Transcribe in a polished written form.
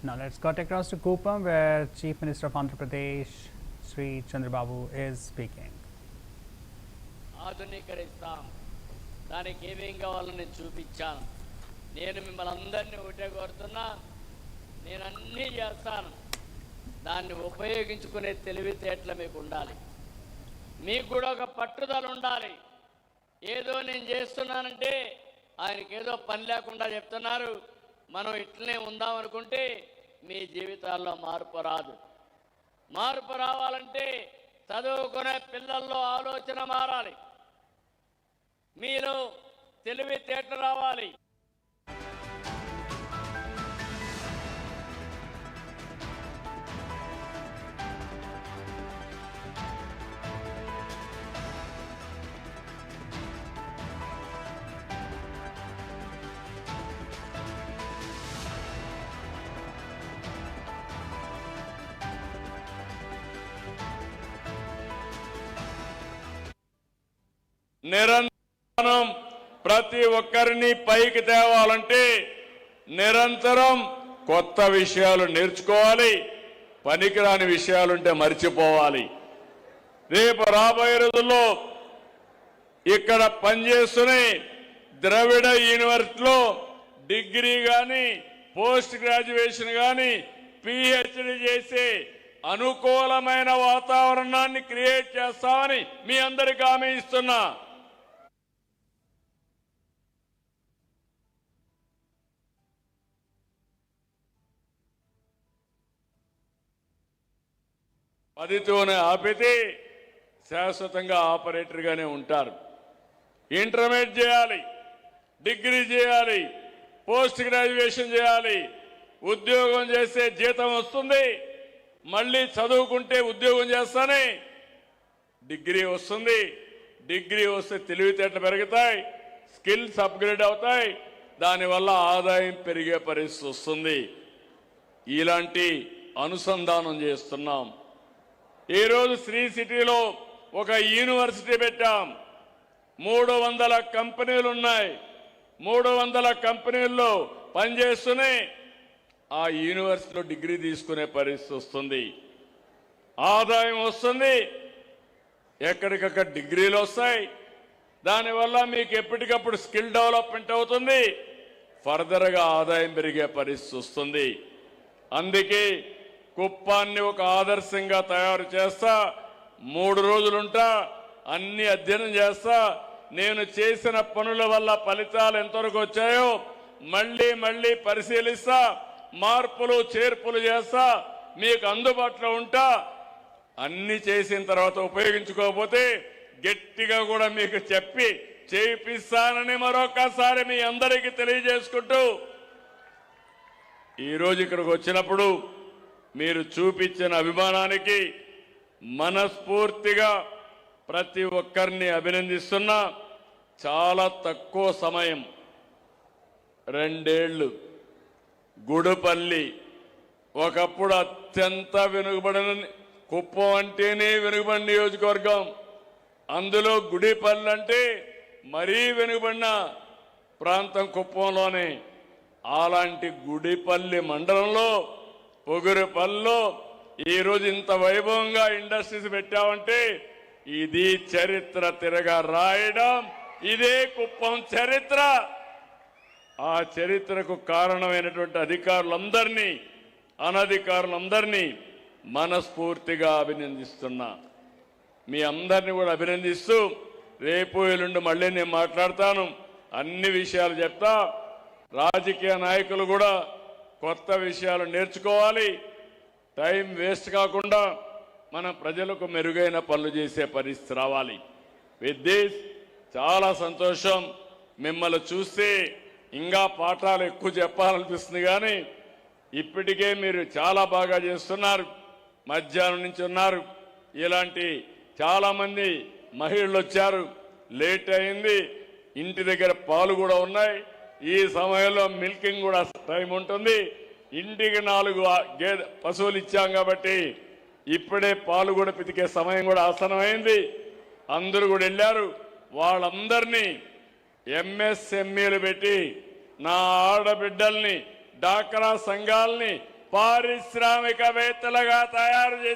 Now let's cut across to Kuppam, where Chief Minister of Andhra Pradesh, Sri Chandrababu, is speaking. ఆధునీకరిస్తాం, దానికి ఏమేం కావాలో నేను చూపించాను. నేను మిమ్మల్ని అందరినీ ఒకటే కోరుతున్నా, నేను అన్నీ చేస్తాను. దాన్ని ఉపయోగించుకునే తెలివితేటలు మీకు ఉండాలి. మీకు కూడా ఒక పట్టుదల ఉండాలి. ఏదో నేను చేస్తున్నానంటే ఆయనకి ఏదో పని లేకుండా చెప్తున్నారు, మనం ఇట్లనే ఉందాం అనుకుంటే మీ జీవితాల్లో మార్పు రాదు. మార్పు రావాలంటే చదువుకునే పిల్లల్లో ఆలోచన మారాలి, మీలో తెలివితేటలు రావాలి. నిరంతరం ప్రతి ఒక్కరిని పైకి తేవాలంటే నిరంతరం కొత్త విషయాలు నేర్చుకోవాలి, పనికిరాని విషయాలుంటే మర్చిపోవాలి. రేపు రాబోయే రోజుల్లో ఇక్కడ పనిచేస్తూనే ద్రవిడ యూనివర్సిటీలో డిగ్రీ కానీ పోస్ట్ గ్రాడ్యుయేషన్ కానీ పిహెచ్డి చేసి అనుకూలమైన వాతావరణాన్ని క్రియేట్ చేస్తామని మీ అందరికీ హామీ ఇస్తున్నా. పదితోనే ఆపితే శాశ్వతంగా ఆపరేటర్గానే ఉంటారు. ఇంటర్మీడియట్ చేయాలి, డిగ్రీ చేయాలి, పోస్ట్ గ్రాడ్యుయేషన్ చేయాలి. ఉద్యోగం చేస్తే జీతం వస్తుంది, మళ్ళీ చదువుకుంటే ఉద్యోగం చేస్తానే డిగ్రీ వస్తుంది. డిగ్రీ వస్తే తెలివితేటలు పెరుగుతాయి, స్కిల్స్ అప్గ్రేడ్ అవుతాయి, దానివల్ల ఆదాయం పెరిగే పరిస్థితి వస్తుంది. ఇలాంటి అనుసంధానం చేస్తున్నాం. ఈరోజు శ్రీ సిటీలో ఒక యూనివర్సిటీ పెట్టాం. 300 కంపెనీలు ఉన్నాయి. 300 కంపెనీల్లో పనిచేస్తూనే ఆ యూనివర్సిటీలో డిగ్రీ తీసుకునే పరిస్థితి వస్తుంది, ఆదాయం వస్తుంది, ఎక్కడికక్కడ డిగ్రీలు వస్తాయి. దానివల్ల మీకు ఎప్పటికప్పుడు స్కిల్ డెవలప్మెంట్ అవుతుంది, ఫర్దర్గా ఆదాయం పెరిగే పరిస్థితి వస్తుంది. అందుకే కుప్పాన్ని ఒక ఆదర్శంగా తయారు చేస్తా. 3 రోజులుంటా, అన్ని అధ్యయనం చేస్తా. నేను చేసిన పనుల వల్ల ఫలితాలు ఎంతవరకు వచ్చాయో మళ్ళీ మళ్ళీ పరిశీలిస్తా, మార్పులు చేర్పులు చేస్తా, మీకు అందుబాటులో ఉంటా. అన్ని చేసిన తర్వాత ఉపయోగించుకోకపోతే గట్టిగా కూడా మీకు చెప్పి చేయిస్తానని మరొకసారి మీ అందరికీ తెలియజేసుకుంటూ, ఈరోజు ఇక్కడికి వచ్చినప్పుడు మీరు చూపించిన అభిమానానికి మనస్ఫూర్తిగా ప్రతి ఒక్కరిని అభినందిస్తున్నా. చాలా తక్కువ సమయం, 2 ఏళ్లు, గుడిపల్లి ఒకప్పుడు అత్యంత వెనుకబడిన, కుప్పం అంటేనే వెనుకబడిన నియోజకవర్గం, అందులో గుడిపల్లి అంటే మరీ వెనుకబడిన ప్రాంతం కుప్పంలోనే. అలాంటి గుడిపల్లి మండలంలో పొగురుపల్లిలో ఈరోజు ఇంత వైభవంగా ఇండస్ట్రీస్ పెట్టామంటే ఇది చరిత్ర తిరగా రాయడం, ఇదే కుప్పం చరిత్ర. ఆ చరిత్రకు కారణమైనటువంటి అధికారులందరినీ, అనధికారులందరినీ మనస్ఫూర్తిగా అభినందిస్తున్నా. మీ అందరినీ కూడా అభినందిస్తూ రేపు ఎల్లుండి మళ్ళీ నేను మాట్లాడతాను, అన్ని విషయాలు చెప్తా. రాజకీయ నాయకులు కూడా కొత్త విషయాలు నేర్చుకోవాలి, టైం వేస్ట్ కాకుండా మన ప్రజలకు మెరుగైన పనులు చేసే పరిస్థితి రావాలి. విత్ దిస్ చాలా సంతోషం. మిమ్మల్ని చూస్తే ఇంకా పాఠాలు ఎక్కువ చెప్పాలనిపిస్తుంది, కానీ ఇప్పటికే మీరు చాలా బాగా చేస్తున్నారు. మధ్యాహ్నం నుంచి ఉన్నారు. ఇలాంటి చాలామంది మహిళలు వచ్చారు, లేట్ అయింది, ఇంటి దగ్గర పాలు కూడా ఉన్నాయి. ఈ సమయంలో మిల్కింగ్ కూడా టైం ఉంటుంది. ఇంటికి 4 పశువులు ఇచ్చాం కాబట్టి ఇప్పుడే పాలు కూడా పితికే సమయం కూడా ఆసనమైంది. అందరూ కూడా వెళ్ళారు. వాళ్ళందరినీ ఎంఎస్ఎంఈలు పెట్టి నా ఆడబిడ్డల్ని, డాక్రా సంఘాలని పారిశ్రామికవేత్తలుగా తయారు చేసి